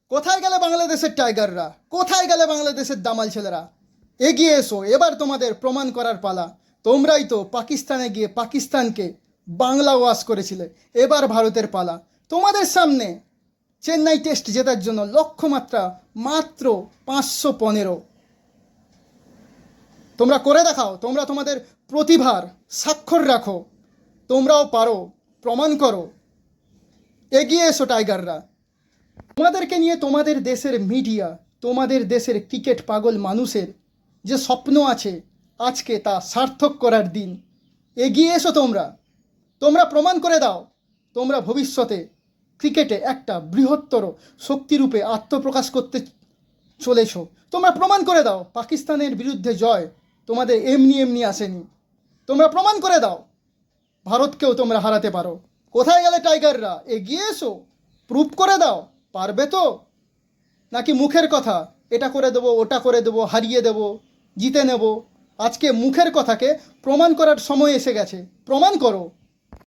কোথায় গেলে বাংলাদেশের টাইগাররা? কোথায় গেলে বাংলাদেশের দামাল ছেলেরা? এগিয়ে এসো, এবার তোমাদের প্রমাণ করার পালা। তোমরাই তো পাকিস্তানে গিয়ে পাকিস্তানকে বাংলা ওয়াশ করেছিলে। এবার ভারতের পালা। তোমাদের সামনে চেন্নাই টেস্ট জেতার জন্য লক্ষ্যমাত্রা মাত্র 515। তোমরা করে দেখাও, তোমরা তোমাদের প্রতিভার স্বাক্ষর রাখো। তোমরাও পারো, প্রমাণ করো। এগিয়ে এসো টাইগাররা। তোমাদেরকে নিয়ে তোমাদের দেশের মিডিয়া, তোমাদের দেশের ক্রিকেট পাগল মানুষের যে স্বপ্ন আছে, আজকে তা সার্থক করার দিন। এগিয়ে এসো তোমরা। তোমরা প্রমাণ করে দাও তোমরা ভবিষ্যতে ক্রিকেটে একটা বৃহত্তর শক্তিরূপে আত্মপ্রকাশ করতে চলেছ। তোমরা প্রমাণ করে দাও পাকিস্তানের বিরুদ্ধে জয় তোমাদের এমনি এমনি আসেনি। তোমরা প্রমাণ করে দাও ভারতকেও তোমরা হারাতে পারো। কোথায় গেলে টাইগাররা? এগিয়ে এসো, প্রুভ করে দাও। পারবে তো? নাকি মুখের কথা, এটা করে দেবো, ওটা করে দেবো, হারিয়ে দেবো, জিতে নেব? আজকে মুখের কথাকে প্রমাণ করার সময় এসে গেছে। প্রমাণ করো।